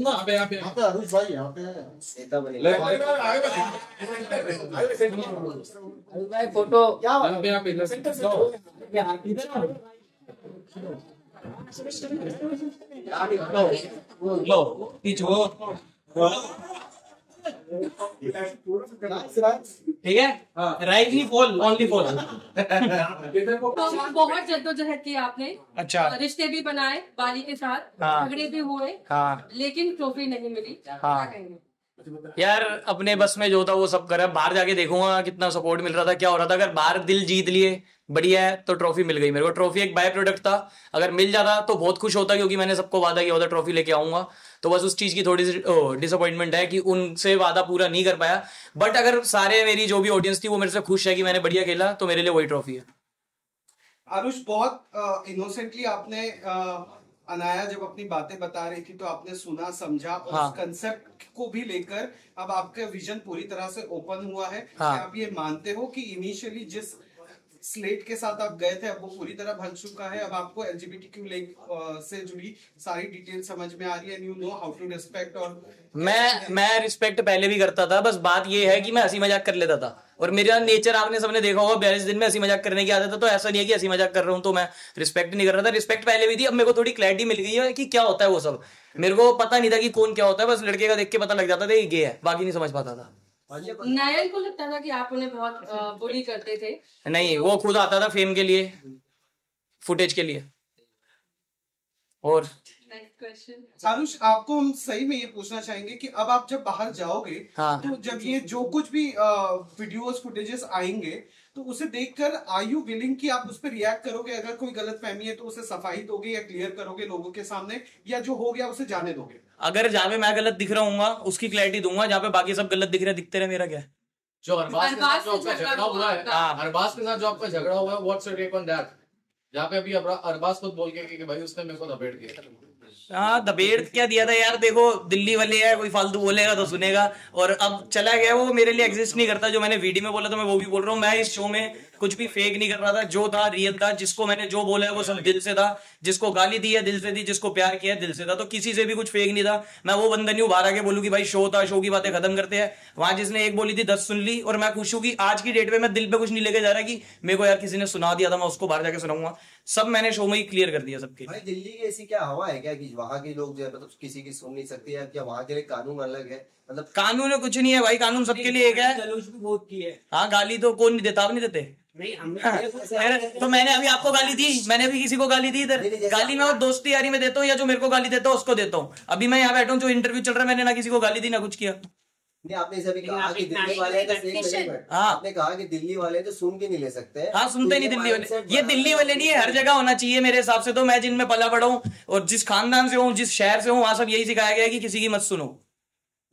यहाँ पे आरुष भाई यहाँ पे फोटो ठीक है, राइट नहीं फॉल, ओनली फॉल। तो बहुत जद्दोजहद की आपने। अच्छा, रिश्ते भी बनाए बाली के साथ, हाँ। झगड़े भी हुए, हाँ लेकिन ट्रॉफी नहीं मिली। हाँ। क्या कहेंगे? यार अपने बस में जो था वो सब करा, बाहर जाके देखूंगा कितना सपोर्ट मिल रहा था, क्या हो रहा था। अगर बाहर दिल जीत लिए बढ़िया है, तो ट्रॉफी मिल गई मेरे को। ट्रॉफी एक बाय प्रोडक्ट था, अगर मिल जाता तो बहुत खुश होता, क्योंकि मैंने सबको वादा किया होता ट्रॉफी लेके आऊंगा। तो बस उस चीज की थोड़ी सी डिसअपॉइंटमेंट है कि उनसे वादा पूरा नहीं कर पाया। बट अगर सारे मेरी जो भी ऑडियंस थी वो मेरे से खुश है कि मैंने बढ़िया खेला, तो मेरे लिए वही ट्रॉफी है। आरुष, बहुत इनोसेंटली आपने अनाया जब अपनी बातें बता रही थी तो आपने सुना, समझा और हाँ। उस कंसेप्ट को भी लेकर अब आपका विजन पूरी तरह से ओपन हुआ है। हाँ। क्या आप ये मानते हो कि इनिशियली जिस स्लेट के साथ आप गए थे अब वो पूरी तरह भर चुका है, अब आपको LGBTQ से जुड़ी सारी डिटेल समझ में आ रही है, you know how to respect? और मैं रिस्पेक्ट पहले भी करता था, बस बात ये है कि मैं हंसी मजाक कर लेता था। और मेरा नेचर आपने सबने देखा होगा, 42 दिन में हंसी मजाक करने की आदत है। तो ऐसा नहीं है कि हंसी मजाक कर रहा हूं तो मैं रिस्पेक्ट नहीं कर रहा था। रिस्पेक्ट पहले भी थी, अब मेरे को थोड़ी क्लैरिटी मिल गई है कि क्या होता है वो सब। मेरे को पता नहीं था कि कौन क्या होता है, बस लड़के का देख के पता लग जाता था ये गे है, बाकी नहीं समझ पाता था। नयन को लगता था कि आप उन्हें बहुत बुली करते थे। नहीं, वो खुद आता था फेम के लिए, फुटेज के लिए। और आरुष, आपको हम सही में ये पूछना चाहेंगे कि अब आप जब बाहर जाओगे, हाँ। तो जब ये जो कुछ भी वीडियोस फुटेजेस आएंगे तो उसे देखकर आर यू विलिंग कि आप उस पर रिएक्ट करोगे? अगर कोई गलत फहमी है तो उसे सफाई दोगे या क्लियर करोगे लोगों के सामने, या जो हो गया उसे जाने दोगे? अगर जहाँ पे मैं गलत दिख रहा हूँ उसकी क्लैरिटी दूंगा, जहाँ पे बाकी सब गलत दिख रहे दिखते रहे, मेरा क्या है। जो अरबाज के साथ जो आपका झगड़ा हुआ है, हाँ। अरबाज के साथ जो आपका झगड़ा हुआ है, what's your take on that? जहाँ पे अभी अरबाज खुद बोल के कि भाई उसने मेरे को दबेड़ दिया। हाँ, दबेड़ क्या दिया था यार। देखो दिल्ली वाले है, कोई फालतू बोलेगा तो सुनेगा, और अब चला गया वो, मेरे लिए एग्जिस्ट नहीं करता। जो मैंने वीडियो में बोला था मैं वो भी बोल रहा हूँ। मैं इस शो में कुछ भी फेक नहीं कर रहा था, जो था रियल था। जिसको मैंने जो बोला है वो सब दिल से था, जिसको गाली दी है दिल से दी, जिसको प्यार किया है दिल से था। तो किसी से भी कुछ फेक नहीं था। मैं वो बंदा नहीं उभार के बोलूँ कि भाई शो था, शो की बातें खत्म करते हैं। वहां जिसने एक बोली थी 10 सुन ली, और मैं खुश हूँ कि आज की डेट में मैं दिल पे कुछ नहीं लेके जा रहा कि मेरे को यार किसी ने सुना दिया था मैं उसको बाहर जाके सुनाऊंगा। सब मैंने शो में ही क्लियर कर दिया सबके। भाई दिल्ली की ऐसी क्या हवा है क्या कि वहाँ के लोग जो है मतलब किसी की सुन नहीं सकते, या क्या वहाँ के लिए कानून अलग है? मतलब कानून कुछ नहीं है भाई, कानून सबके लिए एक है। जलूस भी बहुत की है। हाँ, गाली तो कौन नहीं देता, आप नहीं देते? नहीं हमने तो मैंने अभी आपको गाली दी, मैंने अभी किसी को गाली दी इधर? गाली मैं दोस्ती यारी में देता हूँ, या जो मेरे को गाली देता हूँ उसको देता हूँ। अभी मैं यहाँ बैठा हूँ, जो इंटरव्यू चल रहा है, मैंने ना किसी को गाली दी ना कुछ किया। नहीं, आपने इसे भी कहा कि दिल्ली वाले हाँ। आपने कहा कि दिल्ली वाले तो सुन के नहीं ले सकते। हाँ, सुनते नहीं दिल्ली वाले। ये दिल्ली वाले नहीं है, हर जगह होना चाहिए मेरे हिसाब से। तो मैं जिनमें पला पड़ा हूँ और जिस खानदान से हूँ, जिस शहर से हूँ, वहां सब यही सिखाया गया है कि किसी की मत सुनो,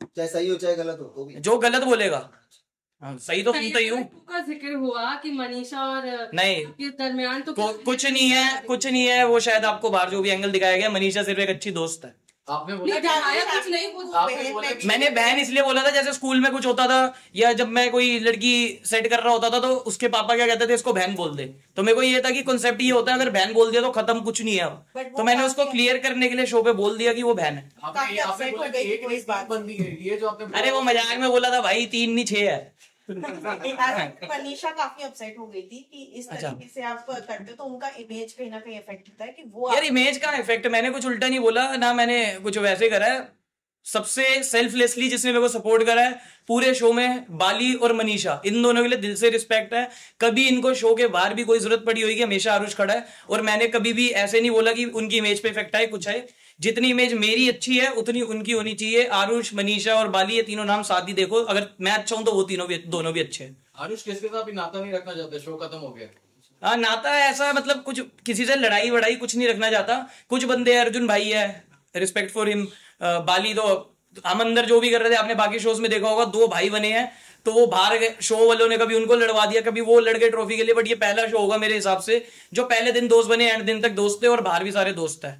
चाहे सही हो चाहे गलत हो। तो भी जो गलत बोलेगा। हाँ, सही तो सुनता ही हूँ। का जिक्र हुआ कि मनीषा और नहीं, के दरमियान तो कुछ नहीं है, कुछ नहीं है। वो शायद आपको बाहर जो भी एंगल दिखाया गया, मनीषा सिर्फ एक अच्छी दोस्त है। आपने बोला कुछ नहीं आपने बोला कि मैंने बहन इसलिए बोला था, जैसे स्कूल में कुछ होता था या जब मैं कोई लड़की सेट कर रहा होता था तो उसके पापा क्या कहते थे, इसको बहन बोल दे। तो मेरे को ये था कि कॉन्सेप्ट ये होता है, अगर बहन बोल दिया तो खत्म, कुछ नहीं है अब। तो मैंने उसको क्लियर करने के लिए शो पे बोल दिया कि वो बहन है। आपने बोला कि एक नहीं बात बंदी है, ये जो आपने अरे वो मजाक में बोला था भाई, 3 नहीं 6 है। मनीषा काफी अपसेट हो गई थी कि इस तरीके से आप करते हो तो उनका इमेज कहीं ना कहीं इफेक्ट होता है कि वो यार इमेज का इफेक्ट, मैंने कुछ उल्टा नहीं बोला ना, मैंने कुछ वैसे करा है। सबसे सेल्फलेसली जिसने मेरे को सपोर्ट करा है पूरे शो में, बाली और मनीषा, इन दोनों के लिए दिल से रिस्पेक्ट है। कभी इनको शो के बाहर भी कोई जरूरत पड़ी होगी, हमेशा आरुष खड़ा है। और मैंने कभी भी ऐसे नहीं बोला कि उनकी इमेज पे इफेक्ट आए, कुछ है। जितनी इमेज मेरी अच्छी है उतनी उनकी होनी चाहिए। आरुष, मनीषा और बाली, ये तीनों नाम साथ ही देखो। अगर मैं अच्छा हूं तो वो तीनों भी, दोनों भी अच्छे हैं। आरुष किसके साथ भी नाता नहीं रखना चाहते, शो खत्म हो गया? हाँ, नाता ऐसा मतलब कुछ किसी से लड़ाई वड़ाई कुछ नहीं रखना चाहता। कुछ बंदे, अर्जुन भाई है, रिस्पेक्ट फॉर हिम। बाली तो हम अंदर जो भी कर रहे थे, आपने बाकी शोज में देखा होगा, 2 भाई बने हैं। तो वो बाहर शो वालों ने कभी उनको लड़वा दिया, कभी वो लड़ गए ट्रॉफी के लिए। बट ये पहला शो होगा मेरे हिसाब से जो पहले दिन दोस्त बने, एंड दिन तक दोस्त थे, और बाहर भी सारे दोस्त है,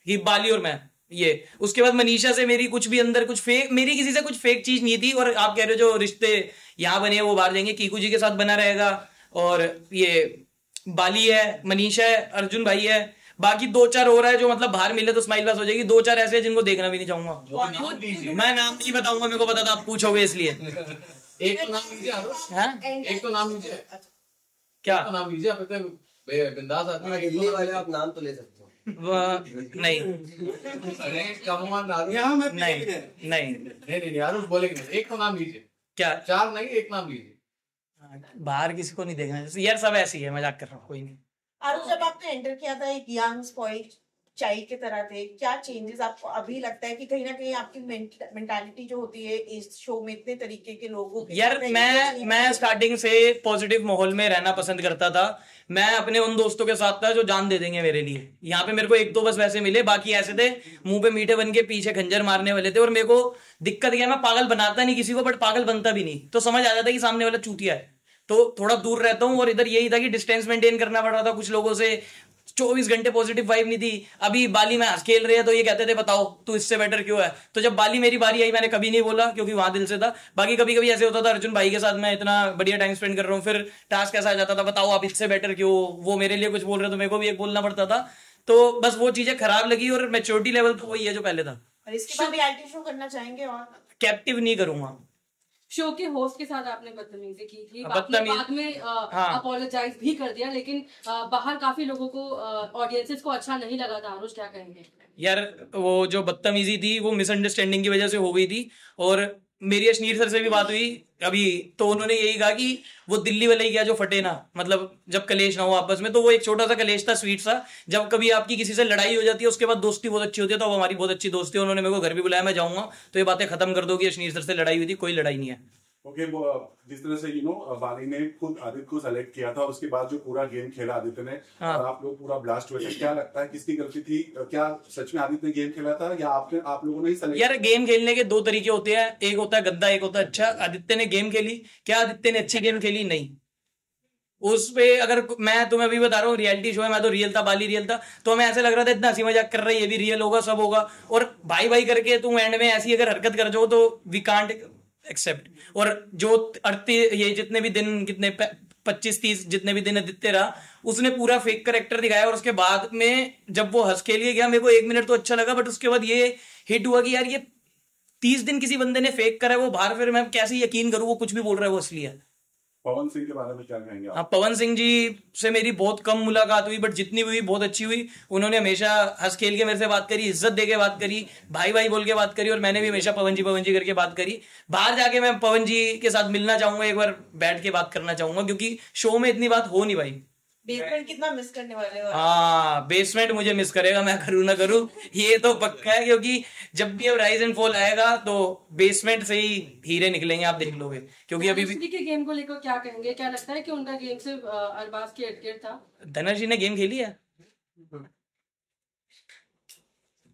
ये बाली और मैं। ये उसके बाद मनीषा से मेरी कुछ भी अंदर कुछ फेक, मेरी किसी से कुछ फेक चीज नहीं थी। और आप कह रहे हो जो रिश्ते यहाँ बने हैं वो बाहर जाएंगे, कीकू जी के साथ बना रहेगा। और ये बाली है, मनीषा है, अर्जुन भाई है, बाकी 2-4 हो रहा है जो मतलब बाहर मिले तो स्माइल पास हो जाएगी, 2-4 ऐसे हैं जिनको देखना भी नहीं चाहूंगा। मैं नाम नहीं बताऊंगा, मेरे को पता था आप पूछोगे इसलिए। एक तो नाम लीजिए आरुष, हाँ? एक तो नाम लीजिए, क्या एक तो नाम लीजिए, आप इतने बिंदास आदमी हैं। दिल्ली वाले आप नाम तो ले सकते हो। नहीं अरे कम ऑन आरुष, यहाँ मैं नहीं नहीं नहीं आरुष बोलेंगे नहीं, एक तो नाम लीजिए, क्या 4 नहीं, एक नाम लीजिए। बाहर किसी को नहीं देखना यार, सब ऐसी है, मजाक कर रहा हूँ, कोई नहीं। आरुष, जब आपने एंटर किया था एक यंग स्पॉइल्ड चाइल्ड की तरह थे, क्या चेंजेस आपको अभी लगता है कि कहीं ना कहीं आपकी मेंटालिटी जो होती है इस शो में इतने तरीके के लोगों के यार साथ मैं स्टार्टिंग से पॉजिटिव माहौल में रहना पसंद करता था। मैं अपने उन दोस्तों के साथ था जो जान दे देंगे मेरे लिए। यहाँ पे मेरे को 1-2 बस वैसे मिले, बाकी ऐसे थे मुंह पे मीठे बन के पीछे खंजर मारने वाले थे। और मेरे को दिक्कत क्या, मैं पागल बनाता नहीं किसी को, बट पागल बनता भी नहीं, तो समझ आ जाता कि सामने वाला चूतिया है, तो थोड़ा दूर रहता हूँ। और इधर यही था कि डिस्टेंस मेंटेन करना पड़ रहा था कुछ लोगों से, 24 घंटे पॉजिटिव वाइब नहीं थी। अभी बाली में हंस खेल रहे हैं तो ये कहते थे बताओ तू इससे बेटर क्यों है, तो जब बाली मेरी बारी आई मैंने कभी नहीं बोला क्योंकि वहां दिल से था। बाकी कभी कभी ऐसे होता था अर्जुन भाई के साथ मैं इतना बढ़िया टाइम स्पेंड कर रहा हूँ, फिर टास्क ऐसा आ जाता था बताओ आप इससे बेटर क्यों, वो मेरे लिए कुछ बोल रहे तो मेरे को भी एक बोलना पड़ता था। तो बस वो चीजें खराब लगी और मैच्योरिटी लेवल तो वही है जो पहले था। और इसके बाद रियलिटी शो करना चाहेंगे और कैप्टिव नहीं करूंगा। शो के होस्ट के साथ आपने बदतमीजी की थी, बदतमीजी- बाद में हाँ। अपोलोजाइज भी कर दिया, लेकिन बाहर काफी लोगों को ऑडियंसेस को अच्छा नहीं लगा था। आरुष क्या कहेंगे? यार वो जो बदतमीजी थी वो मिसअंडरस्टैंडिंग की वजह से हो गई थी। और मेरी अश्नीर सर से भी बात हुई अभी, तो उन्होंने यही कहा कि वो दिल्ली वाले ही क्या जो फटे ना, मतलब जब कलेश ना हो आपस में, तो वो एक छोटा सा कलेश था, स्वीट सा। जब कभी आपकी किसी से लड़ाई हो जाती है उसके बाद दोस्ती बहुत अच्छी होती है, तो अब हमारी बहुत अच्छी दोस्ती है। उन्होंने मेरे को घर भी बुलाया, मैं जाऊंगा तो ये बातें खत्म कर दो कि अश्नीर सर से लड़ाई हुई थी, कोई लड़ाई नहीं है। ओके, वो जिस तरह से बाली ने खुद आदित्य को सेलेक्ट किया था, उसके बाद जो पूरा गेम खेला आदित्य ने, हाँ। और आप लोग पूरा ब्लास्ट हुए थे, क्या लगता है किसकी गलती थी? क्या सच में आदित्य ने गेम खेला था या आप लोगों ने ही सेलेक्ट? यार गेम खेलने के 2 तरीके होते हैं, एक होता है गंदा, एक होता है अच्छा। आदित्य ने गेम खेली, क्या आदित्य ने अच्छी गेम खेली? नहीं। उस पे अगर मैं तुम्हें अभी बता रहा हूँ रियलिटी शो है, मैं तो रियल था, बाली रियल था, तो हमें ऐसे लग रहा था इतना हंसी मजाक कर रहा है, ये भी रियल होगा, सब होगा। और भाई भाई करके तुम एंड में ऐसी अगर हरकत कर जाओ तो वी कांट एक्सेप्ट। और जो ये जितने भी दिन, कितने 25-30 जितने भी दिन आदित्य रहा, उसने पूरा फेक करेक्टर दिखाया। और उसके बाद में जब वो हंस खेल के गया, मेरे को 1 मिनट तो अच्छा लगा, बट उसके बाद ये हिट हुआ कि यार ये 30 दिन किसी बंदे ने फेक करा है वो बाहर, फिर मैं कैसे यकीन करूं वो कुछ भी बोल रहा है वो असली है। पवन सिंह के बारे में क्या कहेंगे आप? हाँ, पवन सिंह जी से मेरी बहुत कम मुलाकात हुई, बट जितनी हुई बहुत अच्छी हुई। उन्होंने हमेशा हंस खेल के मेरे से बात करी, इज्जत दे के बात करी, भाई भाई बोल के बात करी, और मैंने भी हमेशा पवन जी करके बात करी। बाहर जाके मैं पवन जी के साथ मिलना चाहूंगा, एक बार बैठ के बात करना चाहूंगा, क्योंकि शो में इतनी बात हो नहीं भाई। बेसमेंट कितना मिस करने वाले हो? हाँ, बेसमेंट मुझे मिस करेगा, मैं करूँ ना करूँ ये तो पक्का है, क्योंकि जब भी अब राइज एंड फॉल आएगा तो बेसमेंट से ही हीरे निकलेंगे, आप देख लोगे। क्योंकि अभी भी के गेम को लेकर क्या कहेंगे? क्या लगता है कि उनका गेम सिर्फ अरबाज के इर्द-गिर्द था? धनर्षि ने गेम खेली है।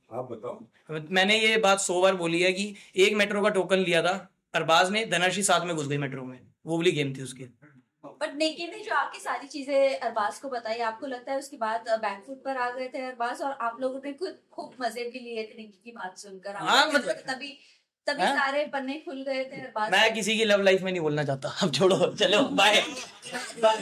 आप बताओ। मैंने ये बात 100 बार बोली है कि एक मेट्रो का टोकन लिया था अरबाज ने, धनर्षि साथ में घुस गई मेट्रो में, वो वाली गेम थी उसकी। बट नेकी ने जो आपकी सारी चीजें अरबाज को बताई, आपको लगता है उसके बाद बैकफुट पर आ गए थे अरबाज, और आप लोगों ने खुद खूब मजे भी लिए थे नेकी की बात सुनकर? हाँ, मतलब तभी हाँ? सारे पन्ने खुल गए थे अरबाज। मैं किसी की लव लाइफ में नहीं बोलना चाहता, अब छोड़ो, चलो बाय बाय।